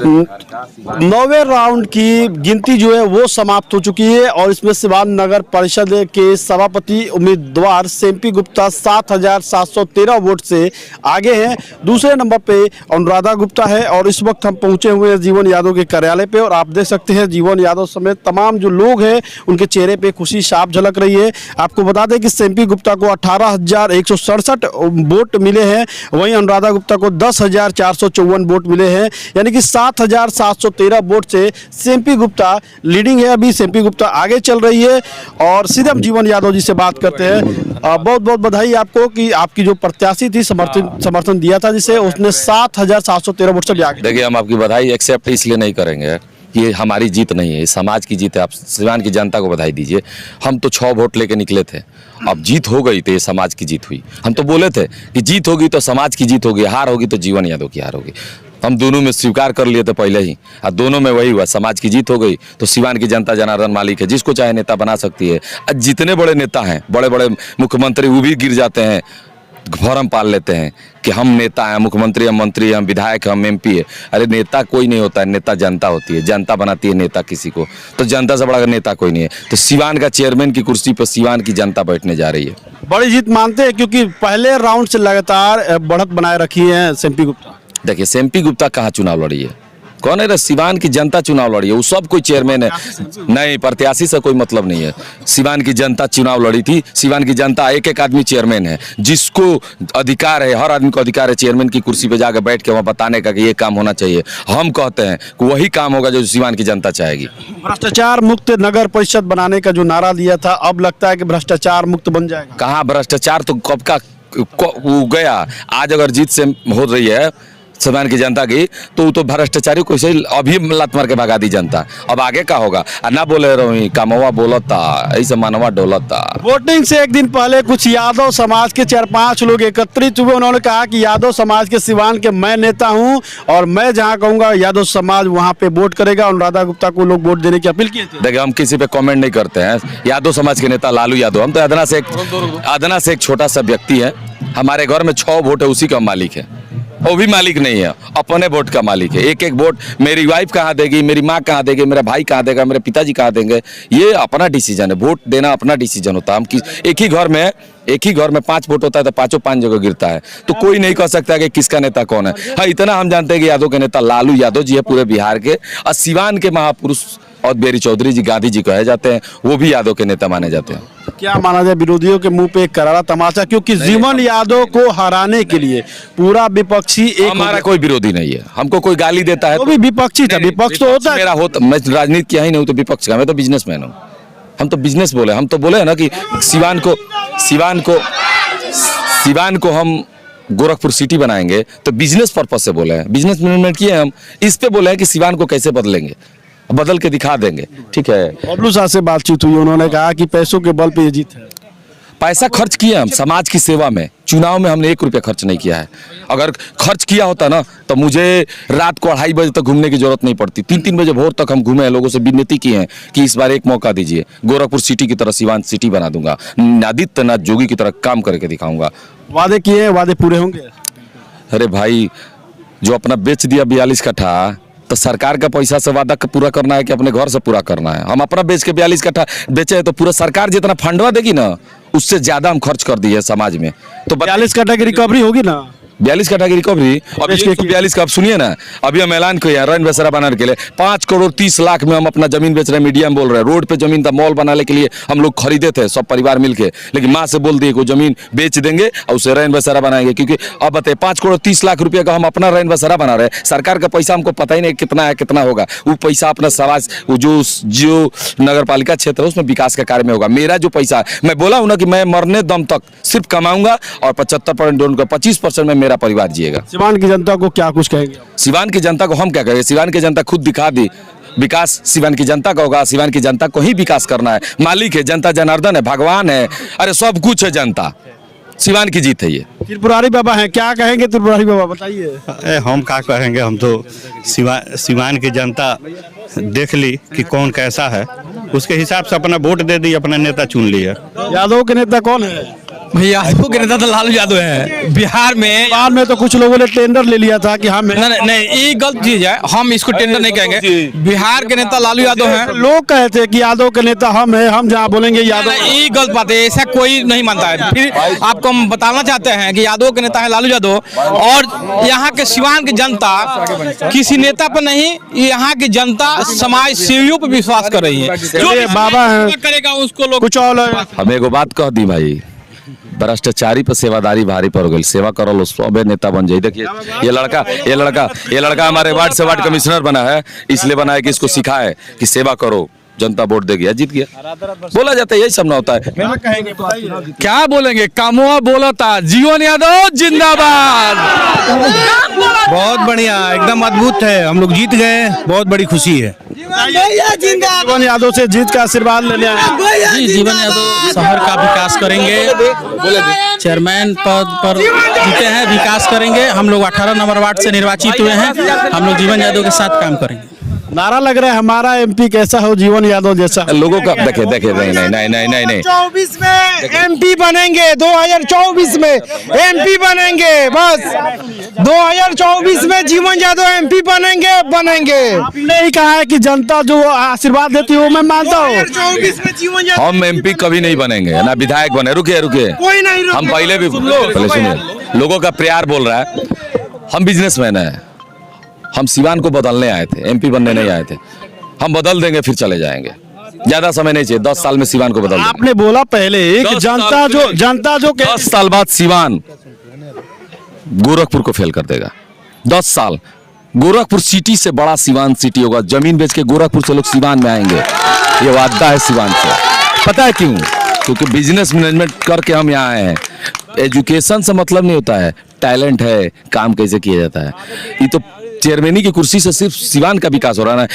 9वें round की गिनती जो है वो समाप्त हो चुकी है और इसमें सिवान नगर परिषद के सभापति उम्मीदवार सेम्पी गुप्ता 7,713 वोट से आगे हैं। दूसरे नंबर पे अनुराधा गुप्ता है और इस वक्त हम पहुंचे हुए हैं जीवन यादव के कार्यालय पे और आप देख सकते हैं जीवन यादव समेत तमाम जो लोग हैं उनके चेहरे पे खुशी साफ झलक रही है। आपको बता दें कि सेम्पी गुप्ता को 18,167 वोट मिले हैं, वहीं अनुराधा गुप्ता को 10,454 वोट मिले हैं, यानी कि 7,713 वोट से सेम्पी गुप्ता लीडिंग है। अभी सेम्पी गुप्ता आगे चल रही है और सीधे हम जीवन यादव जी से बात करते हैं। बहुत बहुत बधाई आपको कि आपकी जो प्रत्याशी थी समर्थन दिया था जिसे उसने 7,713 वोट से भी आगे। देखिए, हम आपकी बधाई एक्सेप्ट इसलिए नहीं करेंगे, ये हमारी जीत नहीं है, समाज की जीत है। आप सिवान की जनता को बधाई दीजिए। हम तो 6 वोट लेके निकले थे, अब जीत हो गई तो ये समाज की जीत हुई। हम तो बोले थे कि जीत होगी तो समाज की जीत होगी, हार होगी तो जीवन यादव की हार होगी। हम दोनों में स्वीकार कर लिए थे पहले ही, और दोनों में वही हुआ, समाज की जीत हो गई तो सिवान की जनता जनार्दन मालिक है, जिसको चाहे नेता बना सकती है। जितने बड़े नेता हैं, बड़े बड़े मुख्यमंत्री, वो भी गिर जाते हैं, फॉर्म पाल लेते हैं कि हम नेता हैं, मुख्यमंत्री हम, मंत्री हम, विधायक हम, MP है। अरे नेता कोई नहीं होता है, नेता जनता होती है, जनता बनाती है नेता किसी को, तो जनता से बड़ा नेता कोई नहीं है। तो सिवान का चेयरमैन की कुर्सी पर सिवान की जनता बैठने जा रही है। बड़ी जीत मानते हैं क्योंकि पहले राउंड से लगातार बढ़त बनाए रखी है सेम्पी गुप्ता। देखिए, सेम्पी गुप्ता कहाँ चुनाव लड़ी है? कौन है रे? सिवान की जनता चुनाव लड़ी है, वो सब कोई चेयरमैन है। नहीं, प्रत्याशी से कोई मतलब नहीं है। सिवान की जनता चुनाव लड़ी थी, सिवान की जनता, एक एक आदमी चेयरमैन है, जिसको अधिकार है, हर आदमी को अधिकार है चेयरमैन की कुर्सी पे जाकर बैठ के वहाँ बताने का कि ये काम होना चाहिए। हम कहते हैं कि वही काम होगा जो सिवान की जनता चाहेगी। भ्रष्टाचार मुक्त नगर परिषद बनाने का जो नारा दिया था, अब लगता है कि भ्रष्टाचार मुक्त बन जाएगा। कहाँ भ्रष्टाचार, तो कब का गया। आज अगर जीत से हो रही है सिवान की जनता की, तो भ्रष्टाचारी को से अभी लात मार के भगा दी जनता। अब आगे का होगा? ना बोले रही कामवा बोलता, ऐसे मानवा डोलता। वोटिंग से एक दिन पहले कुछ यादव समाज के 4-5 लोग एकत्रित हुए। उन्होंने कहा कि यादव समाज के सिवान के मैं नेता हूं और मैं जहां कहूंगा यादव समाज वहां पे वोट करेगा। अनुराधा गुप्ता को लोग वोट देने की अपील किए थे। देखिए, हम किसी पे कमेंट नहीं करते हैं। यादव समाज के नेता लालू यादव, हम तो अदना से एक छोटा सा व्यक्ति है। हमारे घर में 6 वोट है, उसी का मालिक है। वो भी मालिक नहीं है, अपने वोट का मालिक है। एक एक वोट मेरी वाइफ कहाँ देगी, मेरी माँ कहाँ देगी, मेरा भाई कहाँ देगा, मेरे पिताजी कहाँ देंगे, ये अपना डिसीजन है। वोट देना अपना डिसीजन होता है। हम एक ही घर में 5 वोट होता है तो 5 जगह गिरता है, तो कोई नहीं कह सकता कि किसका नेता कौन है। हाँ, इतना हम जानते हैं कि यादव के नेता लालू यादव जी है, पूरे बिहार के, और सिवान के महापुरुष और बेरी चौधरी जी, गांधी जी कहे जाते हैं, वो भी यादव के नेता माने जाते हैं। क्या माना जाए, विरोधियों के मुंह पे एक करारा तमाचा, क्योंकि जीवन यादव को हराने के लिए पूरा विपक्षी एक। हमारा कोई विरोधी नहीं है, हमको कोई गाली देता है तो भी विपक्षी था। विपक्ष तो होता है, मेरा होता, मैं राजनीति किया ही नहीं हूँ तो विपक्ष का, मैं तो बिजनेसमैन हूँ। हम तो बिजनेस बोले, हम तो बोले है ना कि सिवान को हम गोरखपुर सिटी बनाएंगे, तो बिजनेस पर्पज से बोले हैं, बिजनेस मैनेजमेंट किए हम, इस पे बोले हैं कि सिवान को कैसे बदलेंगे, बदल के दिखा देंगे। ठीक है, बबलू साहब से बातचीत हुई, उन्होंने कहा कि पैसों के बल पे ये जीत है। पैसा खर्च किया हम समाज की सेवा में, चुनाव में हमने 1 रुपया खर्च नहीं किया है। अगर खर्च किया होता ना तो मुझे रात को 2:30 बजे तक घूमने की जरूरत नहीं पड़ती। 3-3 बजे भोर तक हम घूमे हैं, लोगों से विनती की है कि इस बार एक मौका दीजिए, गोरखपुर सिटी की तरह सिवान सिटी बना दूंगा, आदित्यनाथ जोगी की तरह काम करके दिखाऊंगा। वादे किए हैं, वादे पूरे होंगे? अरे भाई, जो अपना बेच दिया 42 कट्ठा, तो सरकार का पैसा से वादा पूरा करना है कि अपने घर से पूरा करना है? हम अपना बेच के 42 कट्ठा बेचे हैं, तो पूरा सरकार जितना फंडवा देगी ना, उससे ज्यादा हम खर्च कर दिए समाज में। तो 42 कट्ठा की रिकवरी होगी ना? 42 कट्ठा की रिकवरी, अब 142 का आप सुनिए ना, अभी हम ऐलान किए हैं रैन बसेरा बनाने के लिए 5 करोड़ 30 लाख में हम अपना जमीन बेच रहे हैं। मीडिया में बोल रहे हैं रोड पे जमीन था, मॉल बनाने के लिए हम लोग खरीदे थे सब परिवार मिलके, लेकिन माँ से बोल दिए कि जमीन बेच देंगे और उसे रैन बसेरा बनाएंगे। क्योंकि अब बताइए 5 करोड़ 30 लाख रुपये का हम अपना रैन बसेरा बना रहे हैं। सरकार का पैसा हमको पता ही नहीं कितना है, कितना होगा। वो पैसा अपना समाज, जो नगर पालिका क्षेत्र है उसमें विकास के कार्य में होगा। मेरा जो पैसा, मैं बोला हूँ ना कि मैं मरने दम तक सिर्फ कमाऊंगा और 75% 25% में मेरा परिवार जिएगा। सिवान की जनता को क्या कुछ कहेंगे? सिवान की जनता को हम क्या कहेंगे? सिवान की जनता खुद दिखा दी, विकास सिवान की जनता का होगा। सिवान की जनता को ही विकास करना है। मालिक है जनता, जनार्दन है, भगवान है, अरे सब कुछ है जनता। सिवान की जीत है ये। त्रिपुरारी बाबा हैं, क्या कहेंगे त्रिपुरारी बाबा, बताइए। हम क्या कहेंगे, हम तो सिवान की जनता देख ली कि कौन कैसा है, उसके हिसाब से अपना वोट दे दी, अपना नेता चुन लिया। यादव के नेता कौन है? भैया यादव के नेता तो लालू यादव है बिहार में। बाद में तो कुछ लोगों ने टेंडर ले लिया था कि हम नहीं, ये गलत चीज है, हम इसको टेंडर नहीं कहेंगे। बिहार के नेता लालू यादव हैं। लोग कहते हैं कि यादव के नेता हम हैं, हम जहाँ बोलेंगे यादव। ये गलत बात है, ऐसा कोई नहीं मानता है। फिर आपको हम बताना चाहते हैं कि यादव के नेता है लालू यादव, और यहाँ के सिवान की जनता किसी नेता पर नहीं, यहाँ की जनता समाज सेवियों पर विश्वास कर रही है। जो भी बाबा है करेगा उसको लोग कुछ और हमें एगो बात कह दी भाई, भ्रष्टाचारी पर सेवादारी भारी पड़ गई। सेवा करो लो, सबे नेता बन जाए। देखिए ये लड़का हमारे वार्ड से वार्ड कमिश्नर बना है, इसलिए बना है कि इसको सिखाए कि सेवा करो, जनता वोट दे गया, जीत गया। बोला जाता है, यही सब ना होता है। क्या बोलेंगे, कामुआ बोला था, जीवन यादव जिंदाबाद। बहुत बढ़िया, एकदम अद्भुत है, हम लोग जीत गए, बहुत बड़ी खुशी है। जीवन यादव से जीत का आशीर्वाद लेने आए। जी, जीवन यादव शहर का विकास करेंगे, चेयरमैन पद पर जीते हैं, विकास करेंगे। हम लोग 18 नंबर वार्ड से निर्वाचित हुए हैं, हम लोग जीवन यादव के साथ काम करेंगे। नारा लग रहा है हमारा एमपी कैसा हो, जीवन यादव जैसा। लोगों का देखे नहीं 24 में एमपी बनेंगे, 2024 में एमपी बनेंगे, बस 2024 में जीवन यादव एमपी बनेंगे। आपने ही कहा है कि जनता जो आशीर्वाद देती है वो मैं मानता हूँ। 2024 में जीवन यादव हम एमपी कभी नहीं बनेंगे, ना विधायक बने। रुकिए कोई नहीं रुकेगा। हम पहले सुनिए, लोगों का प्यार बोल रहा है। हम बिजनेसमैन है, हम सिवान को बदलने आए थे, एमपी बनने नहीं आए थे। हम बदल देंगे फिर चले जाएंगे, ज्यादा समय नहीं चाहिए, 10 साल में सिवान को बदल देंगे। आपने बोला पहले कि जनता जो 10 साल बाद सिवान गोरखपुर को फेल कर देगा। 10 साल गोरखपुर सिटी से बड़ा सिवान सिटी होगा। जमीन बेच के गोरखपुर से लोग सिवान में आएंगे, ये वादा है सिवान से। पता है क्यों? क्योंकि बिजनेस मैनेजमेंट करके हम यहाँ आए हैं। एजुकेशन से मतलब नहीं होता है, टैलेंट है, काम कैसे किया जाता है। ये तो चेयरमैनी की कुर्सी से सिर्फ सिवान का विकास हो रहा है।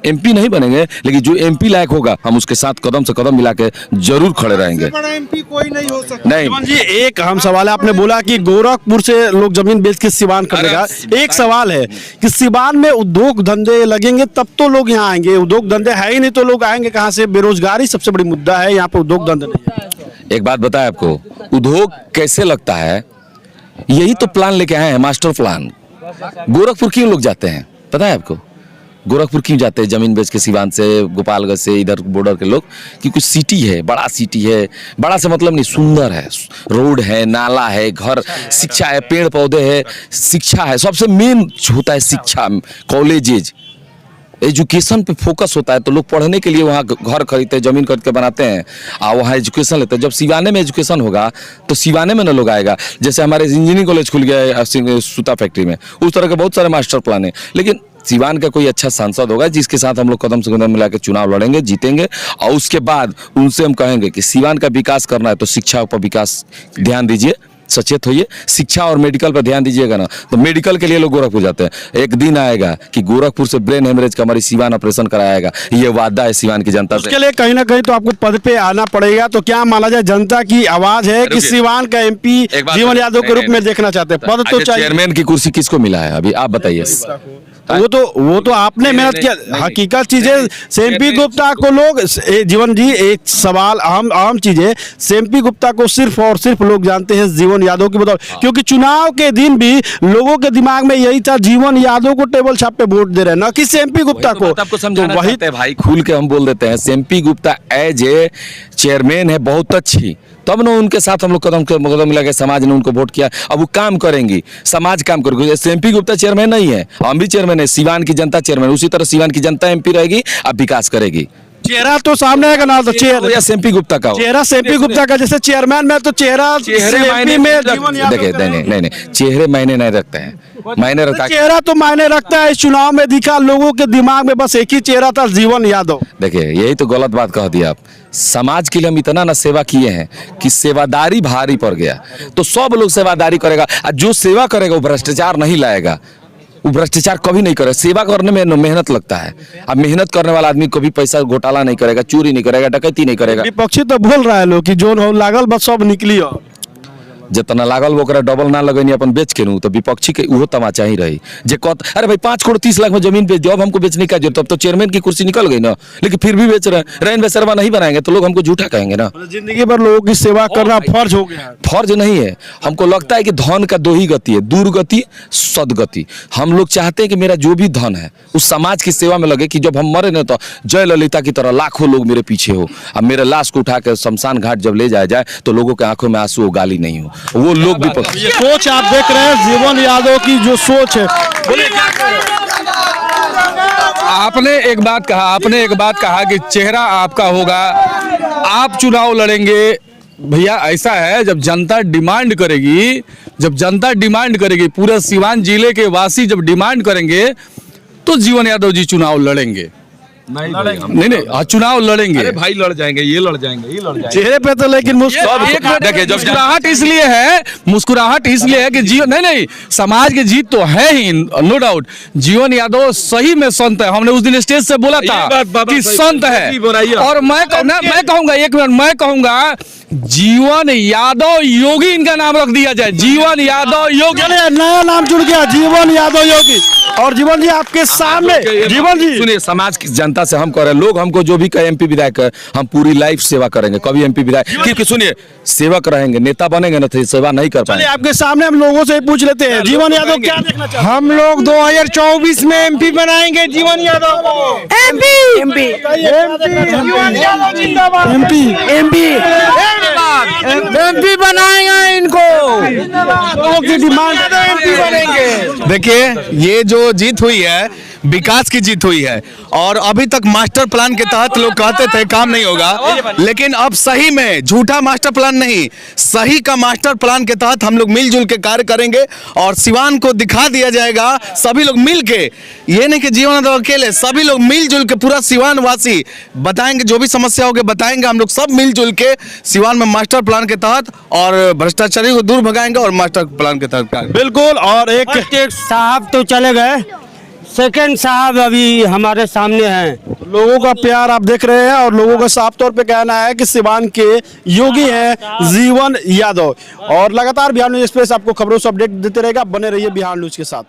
एमपी नहीं बनेंगे, लेकिन जो एमपी लायक होगा हम उसके साथ कदम से कदम मिला के जरूर खड़े रहेंगे। बड़ा एमपी कोई नहीं हो सकता। नहीं जीवन जी, एक हम सवाल है, आपने बोला कि गोरखपुर से लोग जमीन बेच के सिवान कर देगा। एक सवाल है कि सिवान में उद्योग धंधे लगेंगे तब तो लोग यहाँ आएंगे। उद्योग धंधे है ही नहीं तो लोग आएंगे कहाँ से? बेरोजगारी सबसे बड़ी मुद्दा है, यहाँ पे उद्योग धंधे नहीं है। एक बात बताए आपको, उद्योग कैसे लगता है, यही तो प्लान लेके आए हैं, मास्टर प्लान। गोरखपुर क्यों लोग जाते हैं पता है आपको? गोरखपुर क्यों जाते हैं जमीन बेच के सिवान से, गोपालगंज से, इधर बॉर्डर के लोग? क्योंकि सिटी है, बड़ा सिटी है। बड़ा से मतलब नहीं, सुंदर है, रोड है, नाला है, घर, शिक्षा है, पेड़ पौधे है, शिक्षा है। सबसे मेन होता है शिक्षा, कॉलेजेज, एजुकेशन पे फोकस होता है। तो लोग पढ़ने के लिए वहाँ घर खरीदते हैं, जमीन खरीद के बनाते हैं और वहाँ एजुकेशन लेते हैं। जब सिवाने में एजुकेशन होगा तो सिवाने में ना लोग आएगा। जैसे हमारे इंजीनियरिंग कॉलेज खुल गया है सूता फैक्ट्री में, उस तरह के बहुत सारे मास्टर प्लान है। लेकिन सिवान का कोई अच्छा सांसद होगा जिसके साथ हम लोग कदम से कदम मिला के चुनाव लड़ेंगे, जीतेंगे, और उसके बाद उनसे हम कहेंगे कि सिवान का विकास करना है तो शिक्षा पर विकास ध्यान दीजिए, सचेत होइए। शिक्षा और मेडिकल पर ध्यान दीजिएगा ना, तो मेडिकल के लिए लोग गोरखपुर जाते हैं। एक दिन आएगा कि गोरखपुर से ब्रेन हेमरेज का हमारी सिवान ऑपरेशन कराएगा। ये वादा है सिवान की जनता से। उसके लिए कहीं ना कहीं तो आपको पद पे आना पड़ेगा। तो क्या माना जाए, जनता की आवाज है कि सिवान का एमपी जीवन यादव के रूप में देखना चाहते हैं? पद तो चाहिए। चेयरमैन की कुर्सी किसको मिला है अभी आप बताइए? वो तो आपने मेहनत किया। हकीकत चीजें सेम्पी गुप्ता को लोग, जीवन जी एक सवाल, अहम चीजें, सेम्पी गुप्ता को सिर्फ और सिर्फ लोग जानते हैं जीवन यादव की बदौलत, क्योंकि चुनाव के दिन भी लोगों के दिमाग में यही था, जीवन यादव को टेबल छाप पे वोट दे रहे हैं, ना कि सेम्पी गुप्ता को। आपको समझाना चाहते हैं भाई, खुल के हम बोल देते हैं, सेम्पी गुप्ता एज ए चेयरमैन है बहुत अच्छी, तब ना उनके साथ हम लोग कदम मिला के समाज ने उनको वोट किया। अब वो काम करेंगी, समाज काम करेगी। सेम्पी गुप्ता चेयरमैन नहीं है, हम भी चेयरमैन है, सिवान की जनता चेयरमैन। उसी तरह सिवान की जनता एमपी रहेगी, अब विकास करेगी। चेहरा तो सामने आएगा ना, तो चेहरा सेम्पी गुप्ता का, चेहरा सेम्पी गुप्ता का, जैसे चेयरमैन में तो चेहरा मायने में देखे नहीं, चेहरे मायने नहीं रखते हैं, मायने रखता है चेहरा तो मायने रखता है। इस चुनाव में दिखा लोगों के दिमाग में बस एक ही चेहरा था, जीवन यादव। देखिए यही तो गलत बात कह दिया आप। समाज के लिए हम इतना ना सेवा किए हैं कि सेवादारी भारी पड़ गया, तो सब लोग सेवादारी करेगा। और जो सेवा करेगा वो भ्रष्टाचार नहीं लाएगा, वो भ्रष्टाचार कभी नहीं करे। सेवा करने में मेहनत लगता है। अब मेहनत करने वाला आदमी कभी पैसा घोटाला नहीं करेगा, चोरी नहीं करेगा, डकैती नहीं करेगा। विपक्षी तो बोल रहा है लोग कि जो लागल बस सब निकली हो। जितना लागल वो ओकरा डबल ना लगनी अपन बेच के नू तो विपक्षी के उहो तमाचा ही रही जे कत अरे भाई 5 करोड़ 30 लाख में जमीन बेच दियो, अब हमको बेचने का जरूरत, तब तो चेयरमैन की कुर्सी निकल गई ना, लेकिन फिर भी बेच रहे हैं। रैन बसेरवा नहीं बनाएंगे तो लोग हमको झूठा कहेंगे ना। जिंदगी भर लोगों की सेवा करना फर्ज हो गया है। फर्ज नहीं है, हमको लगता है कि धन का 2 ही गति है, दुर्गति सदगति। हम लोग चाहते हैं कि मेरा जो भी धन है उस समाज की सेवा में लगे कि जब हम मरे ना तो जय ललिता की तरह लाखों लोग मेरे पीछे हो, अब मेरे लाश को उठा के शमशान घाट जब ले जाया जाए तो लोगों के आंखों में आंसू गाली नहीं हो, वो लोग भी ये सोच आप देख रहे हैं जीवन यादव की जो सोच है। आपने एक बात कहा कि चेहरा आपका होगा, आप चुनाव लड़ेंगे। भैया ऐसा है, जब जनता डिमांड करेगी, पूरा सिवान जिले के वासी जब डिमांड करेंगे तो जीवन यादव जी चुनाव लड़ेंगे। नहीं, चुनाव लड़ेंगे। अरे भाई लड़ जाएंगे, ये लड़ जाएंगे। चेहरे पे तो लेकिन मुस्कुराहट इसलिए है कि जीवन नहीं समाज की जीत तो है ही, नो डाउट। जीवन यादव सही में संत है, हमने उस दिन स्टेज से बोला था कि संत है। और मैं कहूंगा एक मिनट, मैं कहूंगा जीवन यादव योगी इनका नाम रख दिया जाए, जीवन यादव योगी। नया नाम जुड़ गया, जीवन यादव योगी। और जीवन जी आपके सामने, जीवन जी सुनिए, समाज की जनता से हम कह रहे हैं, लोग हमको जो भी कहे एमपी विधायक हम पूरी लाइफ सेवा करेंगे। कभी एमपी विधायक क्योंकि सुनिए सेवक रहेंगे, नेता बनेंगे ना तो सेवा नहीं कर पाएंगे। आपके सामने हम लोगों से पूछ लेते हैं, जीवन यादव क्या देखना चाहते हैं? हम लोग 2024 में एमपी बनाएंगे जीवन यादव को। एमपी बनाएंगे इनको, लोगों की डिमांड एमपी बनेंगे। देखिए, ये जो जीत हुई है विकास की जीत हुई है, और अभी तक मास्टर प्लान के तहत लोग कहते थे काम नहीं होगा, लेकिन अब सही में झूठा मास्टर प्लान नहीं, सही का मास्टर प्लान के तहत हम लोग मिलजुल के कार्य करेंगे और सिवान को दिखा दिया जाएगा। सभी लोग मिल के, ये नहीं कि जीवन यादव अकेले, सभी लोग मिलजुल के पूरा सिवान वासी बताएंगे, जो भी समस्या होगी बताएंगे। हम लोग सब मिलजुल के सिवान में मास्टर प्लान के तहत और भ्रष्टाचारी को दूर भगाएंगे और मास्टर प्लान के तहत। बिल्कुल। और एक साहब तो चले गए, सेकंड साहब अभी हमारे सामने हैं। लोगों का प्यार आप देख रहे हैं और लोगों का साफ तौर पे कहना है कि सिवान के योगी हैं जीवन यादव। और लगातार बिहार न्यूज एक्सप्रेस आपको खबरों से अपडेट देते रहेगा, बने रहिए बिहार न्यूज के साथ।